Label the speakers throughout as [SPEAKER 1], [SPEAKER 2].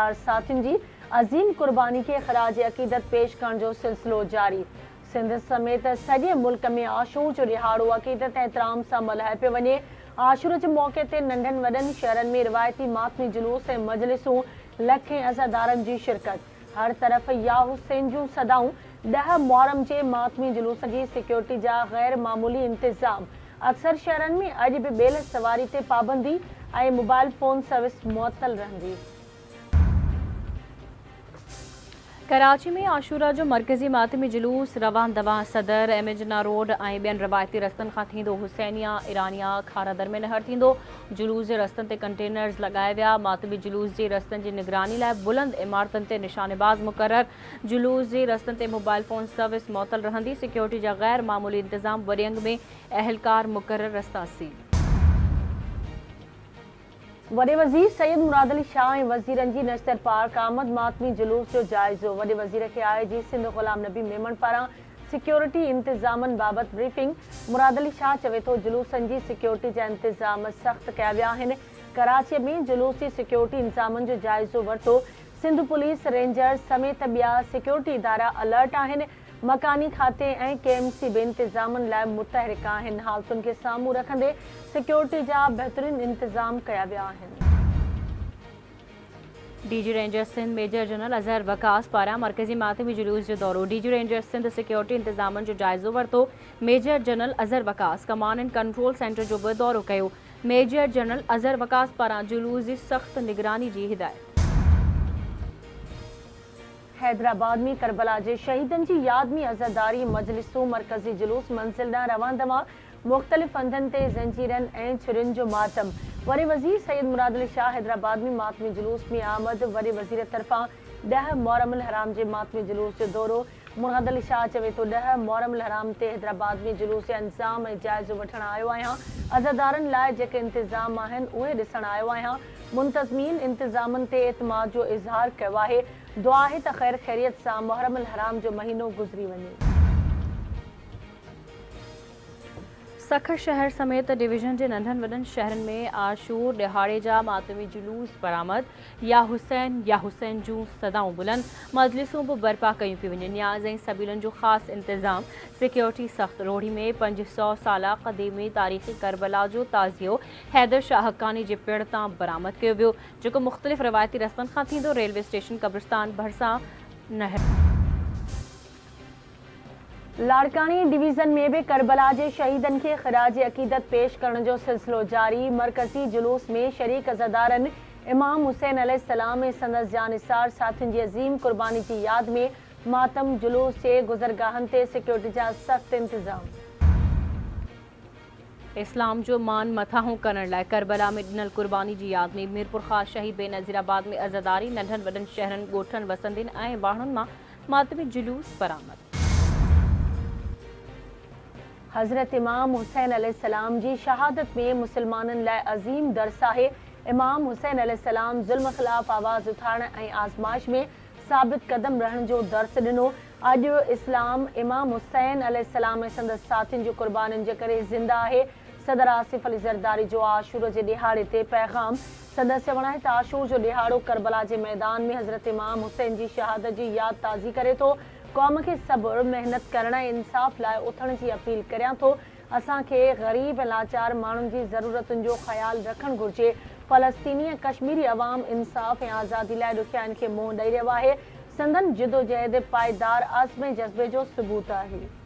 [SPEAKER 1] निसार साथियुनि जी अज़ीम कुर्बानी के ख़राज अक़ीदत पेश करण जो सिलसिलो जारी। सिंध समेत सॼे मुल्क में आशूर जो ॾिहाड़ो अक़ीदत ऐं एहतराम सां मल्हायो पियो वञे। आशूर जे मौक़े ते नंढनि वॾनि शहरनि में रिवायती मातमी जुलूस ऐं मजलिसूं, लखें अज़ादारनि जी शिरकत। हर तरफ़ या हुसैन जूं सदाऊं। 10 मुहर्रम जे मातमी जुलूस जी सिक्योरिटी जा गैर मामूली इंतज़ाम। अक्सर शहरनि में अॼु बि बेल सवारी ते पाबंदी ऐं मोबाइल फ़ोन सर्विस मुअत्तल रहंदी।
[SPEAKER 2] कराची में आशूरा जो मरकज़ी मातमी जुलूस रवान दवां सदर, एमेजना रोड ऐं ॿियनि रवायती रस्तनि खां थींदो। हुसैनिया, ईरानिया, खारा दरमियान थींदो। जुलूस जे रस्तनि ते कंटेनर्स लॻाया विया। मातमी जुलूस जे रस्तनि जी निगरानी लाइ बुलंद इमारतुनि ते निशानेबाज़ मुक़रर। जुलूस जे रस्तनि ते मोबाइल फ़ोन सर्विस मुअत्तल रहंदी। सिक्योरिटी जा गैर मामूली इंतज़ाम। वरियंग में अहलकार मुक़रर, रस्ता सील।
[SPEAKER 1] वॾे वज़ीर सैयद मुराद अली शाह ऐं वज़ीरनि जी नश्तर पार्क आमद। मातमी जुलूस जो जाइज़ो। वॾे वज़ीर खे आईजी सिंध ग़ुलाम नबी मेमन पारां सिक्योरिटी इंतज़ामनि बाबति ब्रीफिंग। मुराद अली शाह चवे थो जुलूसनि जी सिक्योरिटी जा इंतज़ाम सख़्त कया विया आहिनि। कराचीअ में जुलूस जी सिक्योरिटी इंतज़ामनि जो जाइज़ो वरितो। सिंध पुलिस, रेंजर्स समेत ॿिया सिक्योरिटी इदारा अलर्ट आहिनि। मकानी खाते ऐं KMC बि इंतज़ामनि लाइ मुतहरिक आहिनि। हालतुनि खे साम्हूं रखंदे सिक्योरिटी जा बहितरीन इंतज़ाम कया विया आहिनि।
[SPEAKER 2] DG ranger Sindh major general Azhar Waqas पारां मरकज़ी मातमी जुलूस जो दौरो। DG रेंजर सिंध सिक्योरिटी इंतज़ामनि जो जाइज़ो वरितो। Major general Azhar Waqas command and control centre जो बि दौरो कयो। मेजर जनरल अज़हर वकास पारां जुलूस जी सख़्त निगरानी जी हिदायत।
[SPEAKER 1] हैदराबाद में करबला जे शहीदनि जी याद में अज़ादारी मजलिसूं, मरकज़ी जुलूस मंज़िल ॾांहुं रवान दवां। मुख़्तलिफ़ हंधनि ते ज़ंजीरनि ऐं छुरियुनि जो मातम। वॾे वज़ीर सैयद मुराद अली शाह हैदराबाद में मातमी जुलूस में आमद। वॾे वज़ीर तरफ़ां 10 मुहर्रम हराम जे मातमी जुलूस जो दौरो। मुराद अली शाह चवे थो 10 मुहर्रम हराम ते हैदराबाद में जुलूस जा इंतज़ाम ऐं जाइज़ो वठण आयो आहियां। अज़ादारनि लाइ जेके इंतज़ाम आहिनि उहे ॾिसण आयो आहियां। मुंतज़मीन इंतज़ामनि ते एतमाद जो इज़हार कयो आहे। दुआ आहे त ख़ैर ख़ैरियत सां मुहर्रम हराम जो महीनो गुज़री वञे।
[SPEAKER 2] सखर शहर समेत डिवीज़न जे नंढनि वॾनि शहरनि में आशूर ॾिहाड़े जा मातमी जुलूस बरामद। या हुसैन जूं सदाऊं बुलंद। मजलिसूं बि बर्पा कयूं पियूं वञनि। न्याज़ ऐं सबीलनि जो ख़ासि इंतज़ाम। सिक्योरिटी सख़्त। रोहड़ी में 500 साला क़दीमी तारीख़ी करबला जो ताज़ियो हैदर शाह हक़ानी जे पिण तां बरामद कयो वियो, जेको मुख़्तलिफ़ रवायती रस्तनि खां थींदो। रेलवे स्टेशन कब्रिस्तान भरिसां नहर।
[SPEAKER 1] लाड़कानी डिवीज़न में भी करबला जे शहीदनि खे ख़राज अक़ीदत पेश करण जो सिलसिलो जारी। मरकज़ी जुलूस में शरीक अज़ादारनि इमाम हुसैन अलैहिस्सलाम ऐं संदसि जानिसार साथियुनि जी अज़ीम कुर्बानी जी यादि में मातम। जुलूस जे गुज़रगाहनि ते सिक्योरिटी जा सख़्त इंतज़ाम।
[SPEAKER 2] इस्लाम जो मान मथाहूं करण लाइ करबला में ॾिनल कुर्बानी जी यादि में मीरपुर ख़ास शहीद बेनज़ीराबाद में अज़ादारी। नंढनि वॾनि शहरनि, ॻोठनि, वसंदियुनि ऐं बाड़नि मां मातमी जुलूस बरामद।
[SPEAKER 1] हज़रत इमाम हुसैन अलैहिस्सलाम जी शहादत में मुसलमाननि लाइ अज़ीम दर्स आहे। इमाम हुसैन अलैहिस्सलाम ज़ुल्म ख़िलाफ़ आवाज़ उथारण ऐं आज़माइश में साबित कदम रहण जो दर्स ॾिनो। अॼु इस्लाम इमाम हुसैन अलैहिस्सलाम ऐं संदसि साथियुनि जी कुर्बानियुनि जे करे ज़िंदा आहे। सदर आसिफ अली ज़रदारी जो आशूर जे ॾिहाड़े ते पैगाम। सदर चवण आहे त आशूर जो ॾिहाड़ो करबला जे मैदान में हज़रत इमाम हुसैन जी शहादत जी यादि ताज़ी करे थो। क़ौम खे सब्र, मेहनत करण ऐं इंसाफ़ लाइ उथण जी अपील करियां थो। असांखे ग़रीब ऐं लाचार माण्हुनि जी ज़रूरतुनि जो ख़्यालु रखणु घुरिजे। फ़लस्तीनी ऐं कश्मीरी अवाम इंसाफ़ ऐं आज़ादी लाइ ॾुखियाईनि खे मुंहुं ॾेई रहियो आहे। संदन जिदोजहद पायदार आज़म ऐं जज़्बे जो सबूत आहे।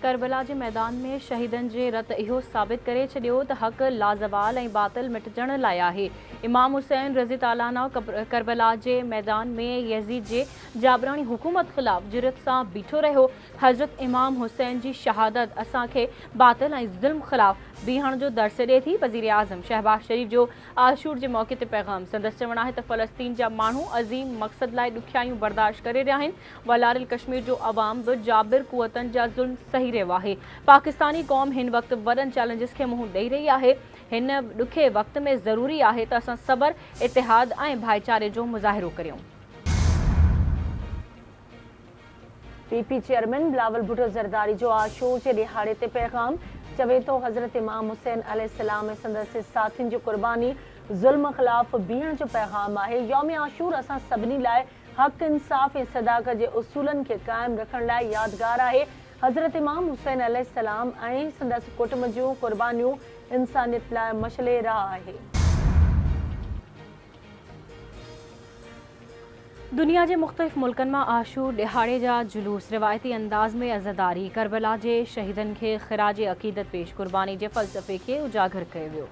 [SPEAKER 2] करबला जे मैदान में शहीदनि जे रत इहो साबित करे छॾियो त हक़ लाज़वाल ऐं बातिल मिटजण लाइ आहे। इमाम हुसैन रज़ी ताला अन्हु करबला जे मैदान में यज़ीद जे जाबरानी हुकूमत ख़िलाफ़ जुरत सां बीठो रहियो। हज़रत इमाम हुसैन जी शहादत असांखे बातिल ऐं ज़ुल्म ख़िलाफ़ बीहण जो दर्स ॾिए थी। वज़ीर आज़म शहबाज शरीफ़ जो आशूर जे मौक़े ते पैगाम। संदसि चवण आहे त फ़लस्तीन जा माण्हू अज़ीम मक़सद लाइ ॾुखियायूं बर्दाश्त करे रहिया आहिनि। वलारिल कश्मीर जो अवाम बि जाबिर कुवतनि जा ज़ुल्म सही रहियो आहे। पाकिस्तानी क़ौम हिन वक़्तु वॾनि चैलेंजिस खे मुंहुं ॾेई रही आहे। हिन ॾुखे वक़्त में ज़रूरी आहे त असां सबर, इतिहाद ऐं भाईचारे जो मुज़ाहिरो करियूं। PP चेयरमैन बिलावल भुट्टो ज़रदारी जो आशूर जे ॾिहाड़े ते पैगाम।
[SPEAKER 1] चवे तो हज़रत इमाम हुसैन अलैहिस्सलाम ऐं संदसि साथियुनि जी क़ुर्बानी ज़ुल्म ख़िलाफ़ बीहण जो पैगाम आहे। यौम आशूर असां सभिनी लाइ हक़ इंसाफ़ ऐं सदाक़त जे उसूलनि खे क़ाइमु रखण लाइ यादगार आहे। हज़रत इमाम हुसैन अलैहिस्सलाम ऐं संदसि कुटुंब जूं क़ुर्बानियूं इंसानियत लाइ मशले राह आहे।
[SPEAKER 2] दुनिया के मुख्तलिफ़ मुल्कनि में आशूर दिहाड़े जा जुलूस रिवायती अंदाज़ में अज़ादारी करबला के शहीदन के ख़िराज अक़ीदत पेश क़ुर्बानी के फ़लसफ़े के उजागर किया वियो।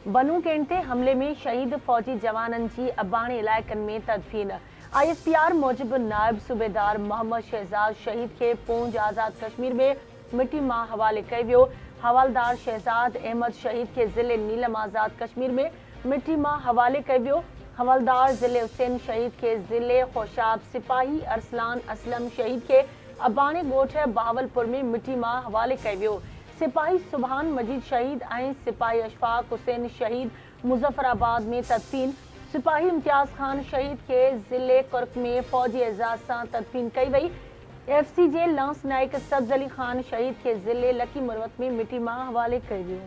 [SPEAKER 1] बनू कैंट ते हमले में शहीद फ़ौजी जवाननि जी अबाणे इलाइक़नि में तदफ़ीन। ISPR मूजिब नायब सूबेदार मोहम्मद शहजाद शहीद के पूंछ आज़ाद कश्मीर में मिट्टी मां हवाले किया वियो। हवालदार शहजाद अहमद शहीद के ज़िले नीलम आज़ाद कश्मीर में मिट्टी मां हवाले किया वियो। हवालदार ज़िले हुसैन शहीद के ज़िले खोशाब, सिपाही अरसलान असलम शहीद के अबाणे ॻोठ बहावलपुर में मिट्टी मां हवाले किया वियो। सिपाही सुभान मजीद शहीद ऐं सिपाही अशफाक हुसैन शहीद मुज़फ़राबाद में तदफ़ीन। सिपाही इम्तियाज़ खान शहीद के ज़िले कुर्क में फ़ौजी एज़ाज़ सां तदफ़ीन कई वई। FC जे लांस नाइक सब्ज़ अली खान शहीद के ज़िले लकी मुरवत में मिट्टी मां हवाले कयो वियो।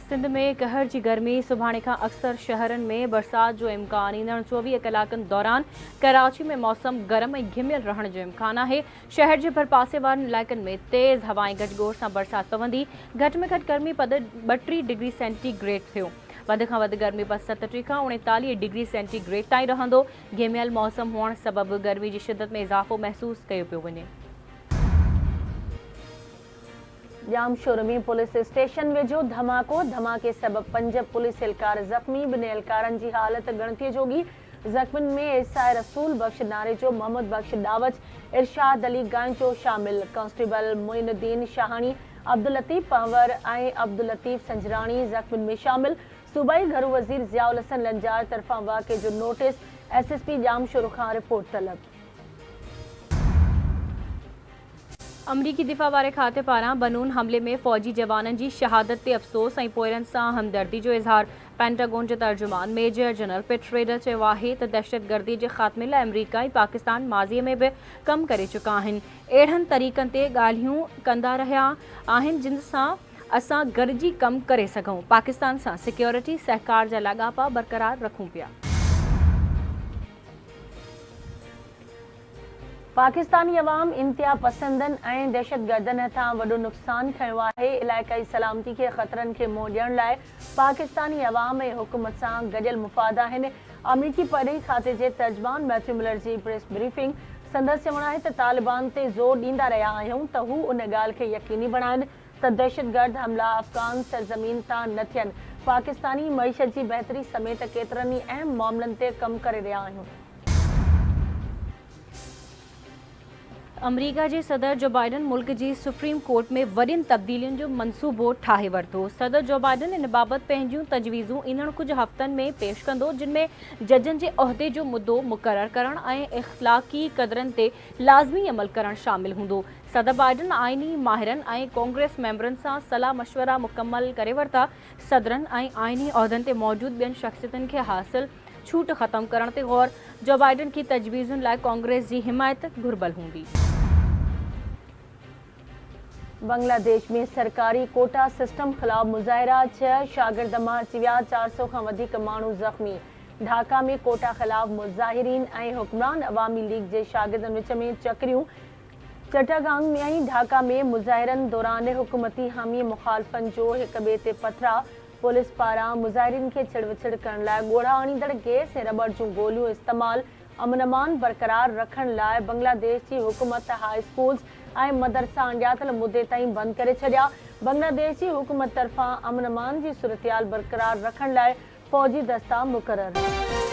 [SPEAKER 2] सिंध में कहर की गर्मी सुभाणे का अक्सर शहरन में बरसात जो इम्कान ईंदड़ 24 कलाकनि दौरान कराची में मौसम गरम और घिमियल रहण जो इम्कान है। शहर के भरपासे वारनि इलाइक़नि में तेज़ हवाएं गजगोड़ से बरसात पवंदी। घट में घट गर्मी पद 32 डिग्री सेंटीग्रेड थियो। वध खां वध गर्मी पद 37 खां 39 डिग्री सेंटीग्रेड ताईं रहंदो। घिमियल मौसम हुअण सबब गर्मी की शिदत में इजाफो महसूस कयो पियो वञे।
[SPEAKER 1] जामशोर में पुलिस स्टेशन वेझो धमाको। धमाके सबब 5 पुलिस एहलकार ज़ख्मी। 2 एहलकारनि जी हालत गणतीअ जोगी। ज़ख्मियुनि में एसाए रसूल बख्श नारे जो मोहम्मद बख्श डावच, इरशाद अली गांचो शामिल। कांस्टेबल मोइनुद्दीन शाहानी, अब्दुल लतीफ़ पंवर ऐं अब्दुल लतीफ़ संजरानी ज़ख्मियुनि में शामिल। सूबाई घरू वज़ीर ज़ियाउल हसन लंजार तरफ़ां वाक़े जो नोटिस। SSP जामशोर खां रिपोर्ट तलब।
[SPEAKER 2] अमरीकी दिफ़ा वारे खाते पारां बनून हमले में फ़ौजी जवाननि जी शहादत ते अफ़सोस ऐं पोयरनि सां हमदर्दी जो इज़हार। पेंटागन जे तर्जुमान मेजर जनरल पिट रेडर चयो आहे त दहशतगर्दी जे ख़ात्मे लाइ अमरीका ऐं पाकिस्तान माज़ीअ में बि कमु करे चुका आहिनि। अहिड़नि तरीक़नि ते ॻाल्हियूं कंदा रहिया आहिनि जिन सां असां गॾिजी कमु करे सघूं। पाकिस्तान सां सिक्योरिटी सहकार जा लाॻापा बरक़रार रखूं पिया।
[SPEAKER 1] पाकिस्तानी अवाम इंतिहा पसंदनि ऐं दहशतगर्दनि हथां वॾो नुक़सानु खंयो आहे। इलाइक़ाई सलामती खे ख़तरनि खे मुंहुं ॾियण लाइ पाकिस्तानी अवाम ऐं हुकूमत सां गॾियल मुफ़ाद आहिनि। अमरीकी परॾेही खाते जे तर्जुमान मैथ्यू मिलर जी प्रेस ब्रीफिंग। संदसि चवणु आहे त तालिबान ते ज़ोर ॾींदा रहिया आहियूं त हू उन ॻाल्हि खे यकीनी बणाइनि त दहशतगर्द हमला अफ़गान सरज़मीन तां न थियनि। पाकिस्तानी मईशत जी बहितरी समेत केतिरनि ई अहम मामलनि ते कमु करे रहिया आहियूं।
[SPEAKER 2] अमरीका के सदर जो बाइडन मुल्क की सुप्रीम कोर्ट में वॾियुनि तब्दीलियुनि जो मनसूबो ठाहे वरितो। सदर जो बाइडन इन बाबत पंहिंजूं तजवीज़ूं ईंदड़ कुछ हफ़्तनि में पेश कंदो, जिनमें जजनि जे उहिदे जो मुद्दो मुक़ररु करण ऐं इख़्लाक़ी क़दरनि ते लाज़मी अमल करण शामिल हूंदो। सदर बाइडन आइनी माहिरनि ऐं कांग्रेस मेंबरनि सां सलाह मशवरा मुकम्मल करे वरिता। सदरनि ऐं आइनी उहिदनि ते मौजूदु ॿियनि शख़्सियतनि खे हासिल छूट ख़त्म करण ते गौर। जो बाइडन की तजवीज़ुनि लाइ कांग्रेस की हिमायत घुर्बल हूंदी।
[SPEAKER 1] बांग्लादेश में सरकारी कोटा सिस्टम ख़िलाफ़ मुज़ाहिरा। 6 शागिर्द मां अची विया। 400 खां वधीक माण्हू ज़ख़्मी। ढाका में कोटा ख़िलाफ़ मुज़ाहिरीन ऐं हुक्मरान अवामी लीग जे शागिर्दनि विच में चकरियूं। चटागांग में ऐं ढाका में मुज़ाहिरनि दौरान हुकूमती हामी मुख़ालिफ़नि जो हिक ॿिए ते पथराव। पुलिस पारां मुज़ाहिरीन खे छिड़विछिड़ करण लाइ ॻोढ़ा आणींदड़ गैस ऐं रबड़ जूं गोलियूं इस्तेमाल। अमन अमान बरक़रार रखण लाइ बांग्लादेश जी हुकूमत हाई स्कूल्स ऐं मदरसा अणॼातल मुदे ताईं बंदि करे छॾिया। बांग्लादेश जी हुकूमत तरफ़ां अमन अमान जी सूरतहाल बरक़रार रखण लाइ फ़ौजी दस्ता मुक़ररु।